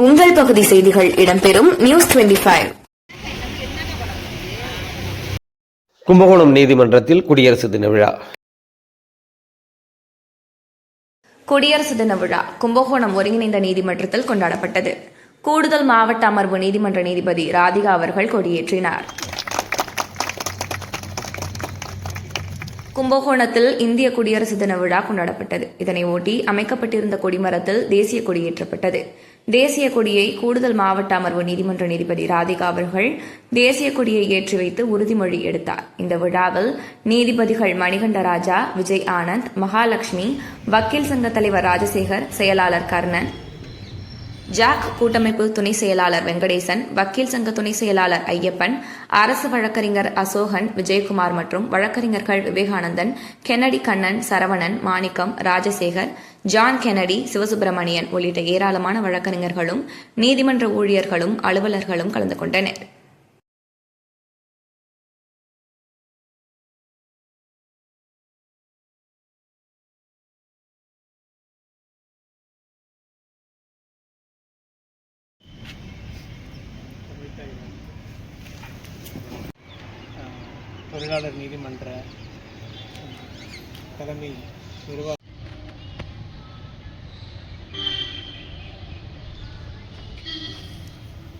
உங்கள் பகுதி செய்திகள் இடம்பெறும் நியூஸ் 25. கும்பகோணம் நீதிமன்றத்தில் குடியரசு தின விழா. குடியரசு தின விழா கும்பகோணம் ஒருங்கிணைந்த நீதிமன்றத்தில் கொண்டாடப்பட்டது. கூடுதல் மாவட்ட அமர்வு நீதிமன்ற நீதிபதி ராதிகா அவர்கள் கொடியேற்றினார். கும்பகோணத்தில் இந்திய குடியரசு தின விழா கொண்டாடப்பட்டது. இதனை ஒட்டி அமைக்கப்பட்டிருந்த கொடிமரத்தில் தேசிய கொடியேற்றப்பட்டது. தேசிய கொடியை கூடுதல் மாவட்ட அமர்வு நீதிமன்ற நீதிபதி ராதிகா அவர்கள் தேசிய கொடியை ஏற்றி வைத்து உறுதிமொழி எடுத்தார். இந்த விழாவில் நீதிபதிகள் மணிகண்டராஜா, விஜய் ஆனந்த், மகாலட்சுமி, வக்கீல் சங்க தலைவர் ராஜசேகர், செயலாளர் கர்ணன், ஜாக் கூட்டமைப்பு துணை செயலாளர் வெங்கடேசன், வக்கீல் சங்க துணை செயலாளர் ஐயப்பன், அரசு வழக்கறிஞர் அசோகன், விஜயகுமார் மற்றும் வழக்கறிஞர்கள் விவேகானந்தன், கென்னடி கண்ணன், சரவணன், மாணிக்கம், ராஜசேகர், ஜான் கென்னடி, சிவசுப்பிரமணியன் உள்ளிட்ட ஏராளமான வழக்கறிஞர்களும் நீதிமன்ற ஊழியர்களும் அலுவலர்களும் கலந்து கொண்டனர். தொழிலாளர் நீதிமன்ற தலைமை நிர்வாக